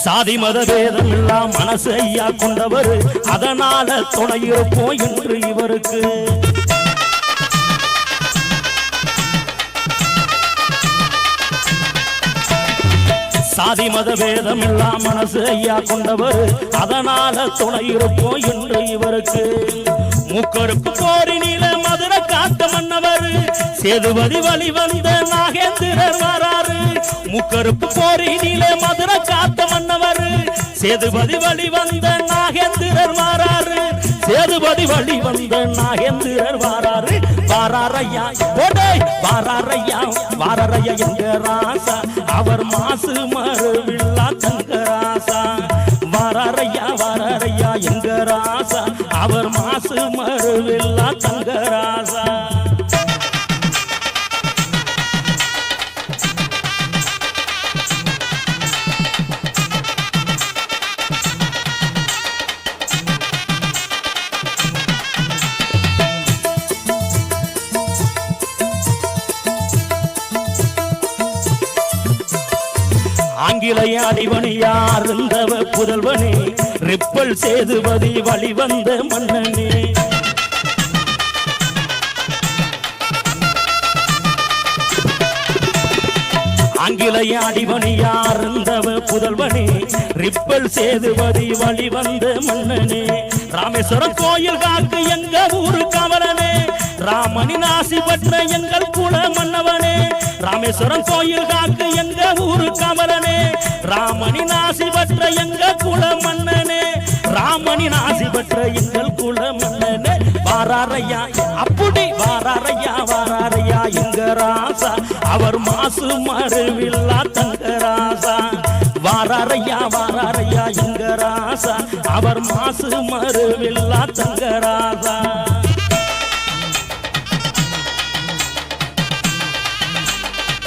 சாதி மத பேதம் எல்லாம் மனசு ஐயா கொண்டவர், அதனால துணையிருப்போம் என்று இவருக்கு. சாதி மத பேதம் எல்லாம் மனசு ஐயா கொண்டவர், அதனால துணையிருப்போம் என்று இவருக்கு. முக்கருக்கு போரினில மதுரை காத்த மன்னவர், சேதுபதி வழி வந்த நாகேந்திரர் வராரு. முக்கருக்கு போரினில மதுரை காத்த மன்னவர், சேதுபதி வழி வந்த நாகேந்திரர் வராரு. சேதுபதி வழி வந்த நாகேந்திரர் வராரு. வாராரையா ஓடே வாராரையா வாராரையா எங்க ராசா, அவர் மாசு மறுவில்லா தங்கராசா. வாராரையா வாராரையா எங்க ராசா, அவர் மாசு மறுவில்லா தங்கராசா. ஆங்கிலேய அடிவணியார் இருந்தவ புதல்வனே, ரிப்பல் சேதுபதி வழி வந்த மன்னனே. ஆங்கிலேய அடிவணியார் இருந்தவ புதல்வனே, ரிப்பல் சேதுபதி வழி வந்த மன்னனே. ராமேஸ்வரம் கோயில் காக்கு எங்க ஊரு கவலனே, ராமனின் ஆசி பெற்ற எங்கள் குல மன்னவனே. ராமேஸ்வரம் கோயில் காக்கு எங்க ஊரு கமலனே, ராமனின் ஆசி பெற்ற எங்க குல மன்னனே. ராமனின் ஆசி பெற்ற எங்கள் குல மன்னனே. வாராரையா அப்படி வாராரையா வாராரையா எங்க ராசா, அவர் மாசு மறுவில்லா தங்கராசா. வாராரையா வாராரையா எங்க ராசா, அவர் மாசு மறுவில்லா தங்கராசா.